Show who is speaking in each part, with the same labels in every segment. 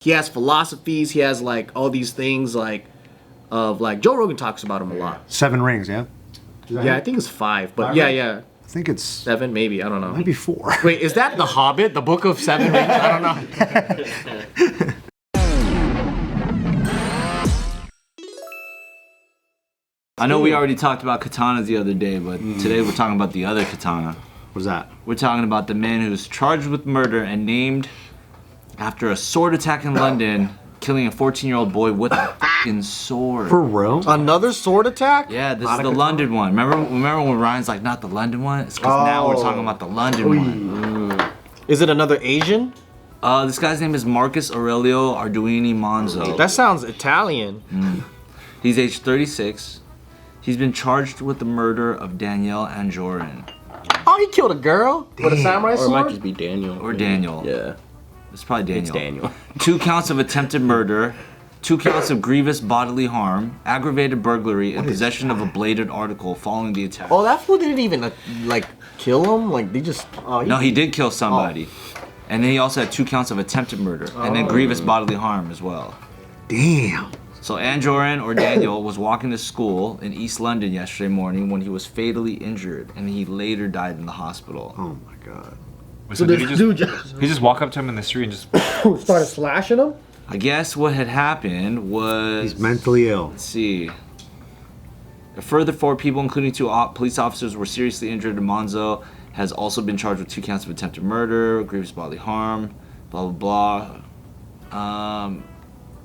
Speaker 1: he has philosophies. He has like all these things like of like Joe Rogan talks about him a lot.
Speaker 2: 7 rings, yeah.
Speaker 1: Yeah, I think it's 5, but yeah.
Speaker 2: I think it's
Speaker 1: 7, maybe. I don't know.
Speaker 2: Maybe 4.
Speaker 1: Wait, is that The Hobbit? The Book of 7 Rings? I don't know.
Speaker 3: I know we already talked about katanas the other day, but today we're talking about the other katana.
Speaker 2: What's that?
Speaker 3: We're talking about the man who's charged with murder and named after a sword attack in London, killing a 14-year-old boy with a f***ing sword.
Speaker 2: For real?
Speaker 1: Another sword attack?
Speaker 3: Yeah, this is the London one. Remember when Ryan's like, not the London one? It's because now we're talking about the London one.
Speaker 1: Is it another Asian?
Speaker 3: This guy's name is Marcus Aurelio Arduini Monzo.
Speaker 1: That sounds Italian.
Speaker 3: He's age 36. He's been charged with the murder of Danielle Anjorin.
Speaker 1: Oh, he killed a girl with a samurai sword?
Speaker 4: Or it might just be Daniel.
Speaker 3: Or Daniel.
Speaker 4: Yeah.
Speaker 3: It's probably Daniel.
Speaker 4: It's Daniel.
Speaker 3: 2 counts of attempted murder, 2 counts of grievous bodily harm, aggravated burglary, and possession of a bladed article following the attack.
Speaker 1: Oh, that fool didn't even like kill him? Like they just... Oh,
Speaker 3: No, he did kill somebody. And then he also had 2 counts of attempted murder, and then grievous bodily harm as well.
Speaker 2: Damn.
Speaker 3: So Anjorin, or Daniel, was walking to school in East London yesterday morning when he was fatally injured, and he later died in the hospital.
Speaker 2: Oh my god.
Speaker 5: So did he just walk up to him in the street and just
Speaker 1: started slashing him?
Speaker 3: I guess what had happened was...
Speaker 2: He's mentally ill.
Speaker 3: Let's see. A further 4 people, including 2 police officers, were seriously injured. Monzo has also been charged with 2 counts of attempted murder, grievous bodily harm, blah, blah, blah.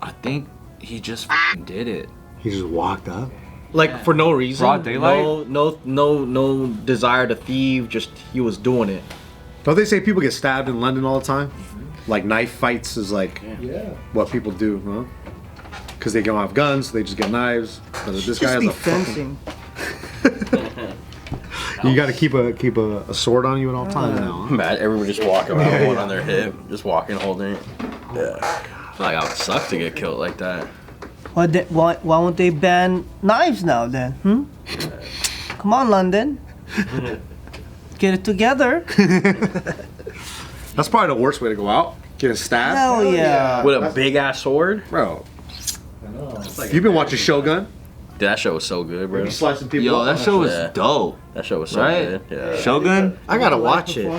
Speaker 3: I think he just f***ing did it.
Speaker 2: He just walked up?
Speaker 1: Like for no reason?
Speaker 5: Broad daylight?
Speaker 1: No desire to thieve, just he was doing it.
Speaker 2: Don't they say people get stabbed in London all the time? Like knife fights is like what people do, huh? Because they don't have guns, they just get knives. But this guy has a
Speaker 6: fencing.
Speaker 2: You got to keep a sword on you at all times now. Huh?
Speaker 4: Matt, everyone just walking around with one on their hip, just walking, holding it. Yeah. I feel like I would suck to get killed like that.
Speaker 6: Why won't they ban knives now then? Come on, London. Get it together.
Speaker 2: That's probably the worst way to go out. Get stabbed.
Speaker 6: Hell yeah.
Speaker 4: With a big ass sword?
Speaker 2: Bro. You've been watching Shogun?
Speaker 4: Dude, that show was so good, bro.
Speaker 2: Slicing people
Speaker 3: Yo,
Speaker 2: up?
Speaker 3: that show was
Speaker 4: Yeah.
Speaker 3: dope.
Speaker 4: That show was so
Speaker 3: Right?
Speaker 4: good. Yeah.
Speaker 3: Shogun?
Speaker 1: I gotta watch it.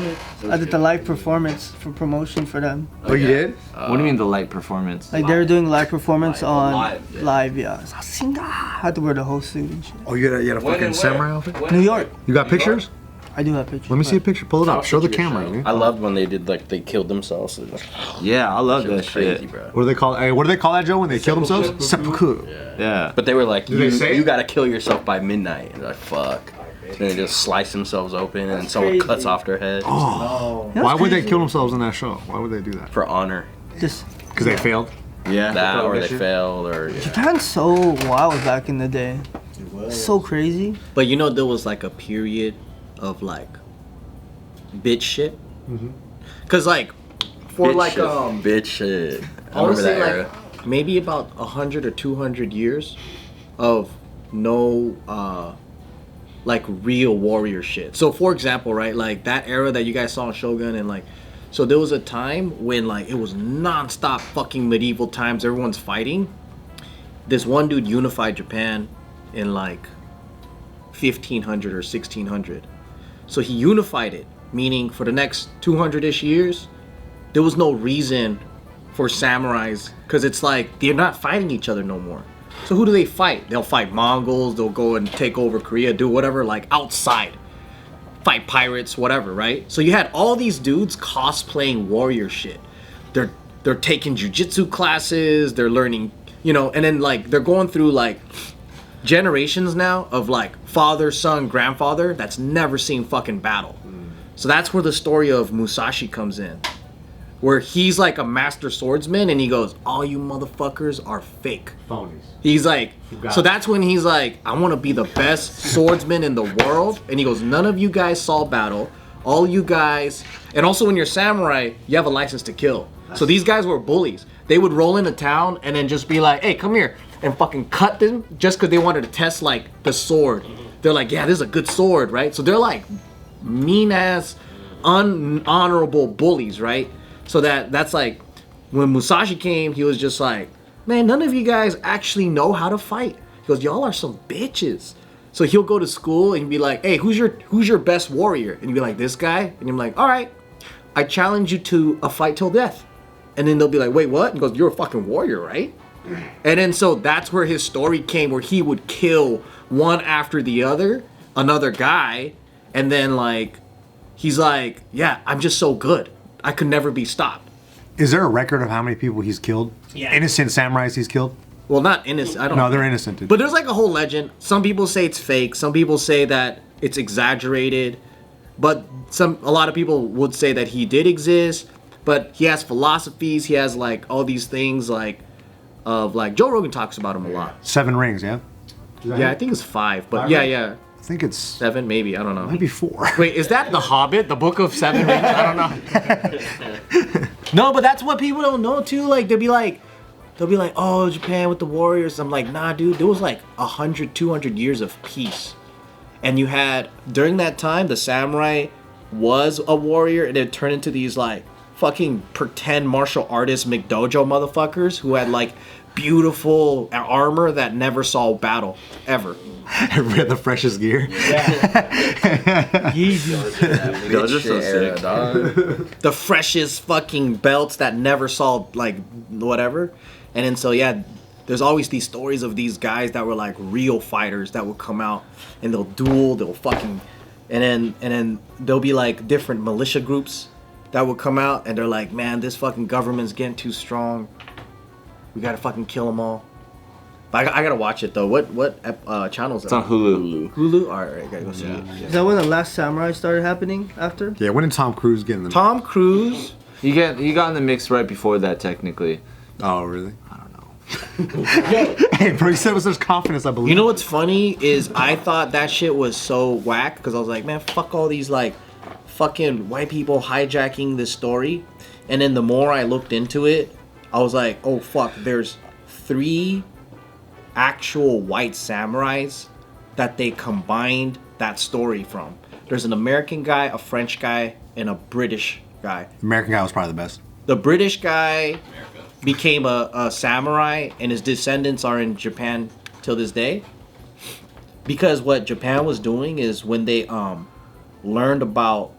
Speaker 6: I did the live performance for promotion for them.
Speaker 2: Oh, you did?
Speaker 3: What do you mean the light performance?
Speaker 6: Like they were doing live performance on
Speaker 3: live,
Speaker 6: yeah. I had to wear the whole suit and shit.
Speaker 2: Oh, you had a fucking samurai outfit?
Speaker 6: New York.
Speaker 2: You got pictures?
Speaker 6: I do have pictures.
Speaker 2: Let me see a picture. Pull it up. Show the camera.
Speaker 4: I loved when they did like they killed themselves.
Speaker 3: Yeah, I love
Speaker 4: Shit
Speaker 3: that
Speaker 4: was crazy,
Speaker 3: shit.
Speaker 4: bro.
Speaker 2: What do they call? Hey, what do they call that, Joe? When they kill themselves? Seppuku.
Speaker 3: Yeah.
Speaker 4: But they were like,
Speaker 2: they say
Speaker 4: you
Speaker 2: it?
Speaker 4: gotta kill yourself by midnight. And they're like, fuck. And they just slice themselves open, and someone
Speaker 6: crazy.
Speaker 4: cuts off their head
Speaker 2: Oh.
Speaker 6: That's
Speaker 2: Why would they
Speaker 6: crazy.
Speaker 2: kill themselves in that show? Why would they do that?
Speaker 4: for honor.
Speaker 6: Just
Speaker 2: Because they failed.
Speaker 3: Yeah.
Speaker 4: That or they failed, or yeah.
Speaker 6: Japan's so wild back in the day. So crazy.
Speaker 1: But you know there was like a period of like bitch shit. Cause like for
Speaker 4: bitch
Speaker 1: like
Speaker 4: shit. Bitch shit. I
Speaker 1: I would
Speaker 4: remember
Speaker 1: say
Speaker 4: that era.
Speaker 1: like maybe about 100 or 200 years of no like real warrior shit. So for example, right, like that era that you guys saw in Shogun, and like so there was a time when like it was non-stop fucking medieval times, everyone's fighting. This one dude unified Japan in like 1500 or 1600. So he unified it, meaning for the next 200-ish years there was no reason for samurais, because it's like they're not fighting each other no more. So who do they fight? They'll fight Mongols, they'll go and take over Korea, do whatever, like outside. Fight pirates, whatever, right? So you had all these dudes cosplaying warrior shit. They're taking jujitsu classes, they're learning, you know, and then like they're going through like generations now of like father, son, grandfather that's never seen fucking battle. So that's where the story of Musashi comes in, where he's like a master swordsman and he goes, all you motherfuckers are fake.
Speaker 2: Phonies.
Speaker 1: He's like, so that's when he's like, I want to be the best swordsman in the world. And he goes, none of you guys saw battle. All you guys, and also when you're samurai, you have a license to kill. So these guys were bullies. They would roll into town and then just be like, hey, come here, and fucking cut them just because they wanted to test like the sword. They're like, yeah, this is a good sword, right? So they're like mean ass, unhonorable bullies, right? So that's like when Musashi came, he was just like, man, none of you guys actually know how to fight. He goes, y'all are some bitches. So he'll go to school and be like, hey, who's your best warrior? And he'll be like, this guy. And you're like, all right, I challenge you to a fight till death. And then they'll be like, wait, what? And he goes, you're a fucking warrior, right? And then so that's where his story came, where he would kill one after the other, another guy, and then like he's like, yeah, I'm just so good. I could never be stopped.
Speaker 2: Is there a record of how many people he's killed?
Speaker 1: Yeah.
Speaker 2: Innocent samurais he's killed?
Speaker 1: Well, not innocent. I don't know.
Speaker 2: No, they're innocent. Dude.
Speaker 1: But there's like a whole legend. Some people say it's fake. Some people say that it's exaggerated. But a lot of people would say that he did exist. But he has philosophies. He has like all these things like Joe Rogan talks about him a lot.
Speaker 2: 7 rings, yeah?
Speaker 1: Yeah, I think it's 5. But
Speaker 2: 5
Speaker 1: yeah,
Speaker 2: rings?
Speaker 1: yeah.
Speaker 2: I think it's
Speaker 1: 7 maybe. I don't know.
Speaker 2: maybe 4.
Speaker 1: Wait, is that The Hobbit? The Book of 7 Rings? I don't know. No, but that's what people don't know too. Like they'll be like, oh, Japan with the warriors. I'm like, nah, dude. There was like 100, 200 years of peace, and you had during that time the samurai was a warrior, and it turned into these like fucking pretend martial artist McDojo motherfuckers who had like beautiful armor that never saw battle ever.
Speaker 2: Everybody had the freshest gear.
Speaker 3: Those are so sick.
Speaker 1: The freshest fucking belts that never saw like whatever. And then so yeah, there's always these stories of these guys that were like real fighters that would come out and they'll duel, they'll fucking and then there'll be like different militia groups that would come out and they're like, man, this fucking government's getting too strong. We gotta fucking kill them all. But I gotta watch it though. What channel is it?
Speaker 3: It's on Hulu.
Speaker 1: Hulu? Alright, gotta go see it.
Speaker 6: Is that when The Last Samurai started happening after?
Speaker 2: Yeah, when did Tom Cruise get in the...
Speaker 1: Tom Cruise.
Speaker 3: He got in the mix right before that, technically.
Speaker 2: Oh, really?
Speaker 3: I don't know.
Speaker 2: Hey, bro, you said it with such confidence, I believe.
Speaker 1: You know what's funny is I thought that shit was so whack because I was like, man, fuck all these like fucking white people hijacking this story. And then the more I looked into it, I was like, oh fuck, there's 3 actual white samurais that they combined that story from. There's an American guy, a French guy, and a British guy.
Speaker 2: American guy was probably the best.
Speaker 1: The British guy became a samurai, and his descendants are in Japan till this day. Because what Japan was doing is when they learned about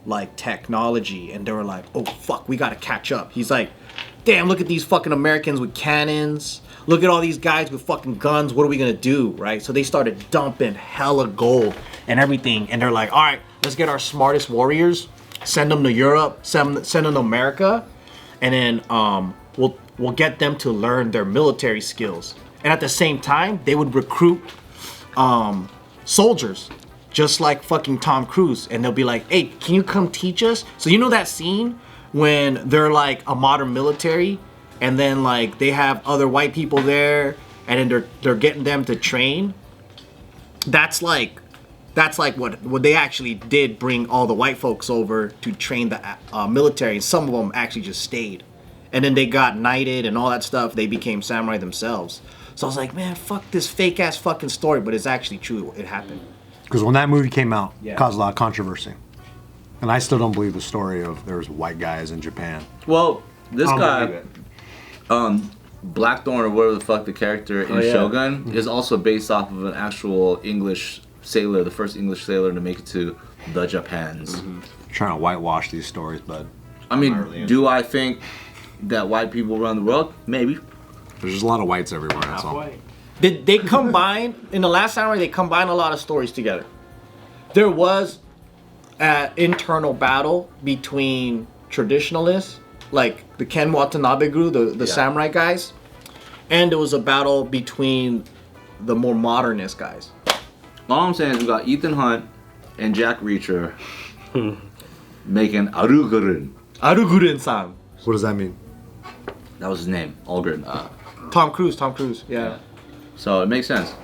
Speaker 1: like technology, and they were like, oh fuck, we gotta catch up. He's like, damn, look at these fucking Americans with cannons. Look at all these guys with fucking guns. What are we gonna do, right? So they started dumping hella gold and everything, and they're like, all right, let's get our smartest warriors, send them to Europe, send them to America, and then we'll get them to learn their military skills. And at the same time, they would recruit soldiers, just like fucking Tom Cruise, and they'll be like, hey, can you come teach us? So you know that scene when they're like a modern military, and then like they have other white people there, and then they're getting them to train. That's like what they actually did, bring all the white folks over to train the military. Some of them actually just stayed, and then they got knighted and all that stuff. They became samurai themselves. So I was like, man, fuck this fake ass fucking story, but it's actually true. It happened.
Speaker 2: Because when that movie came out,
Speaker 1: Yeah.
Speaker 2: it caused a lot of controversy. And I still don't believe the story of there was white guys in Japan.
Speaker 3: Well, this
Speaker 2: I don't
Speaker 3: guy,
Speaker 2: believe it.
Speaker 3: Blackthorn or whatever the fuck the character in
Speaker 1: yeah.
Speaker 3: Shogun is also based off of an actual English sailor, the first English sailor to make it to the Japans.
Speaker 2: Trying to whitewash these stories, but
Speaker 3: I mean, do I think that white people around the world? Maybe.
Speaker 2: there's just a lot of whites everywhere, that's all.
Speaker 1: They combine in The Last Samurai. They combine a lot of stories together. There was an internal battle between traditionalists, like the Ken Watanabe group, the samurai guys, and there was a battle between the more modernist guys.
Speaker 3: All I'm saying is we got Ethan Hunt and Jack Reacher making Arugurin.
Speaker 1: Aruguren-san.
Speaker 2: What does that mean?
Speaker 3: That was his name, Algren.
Speaker 1: Tom Cruise, yeah.
Speaker 3: So it makes sense.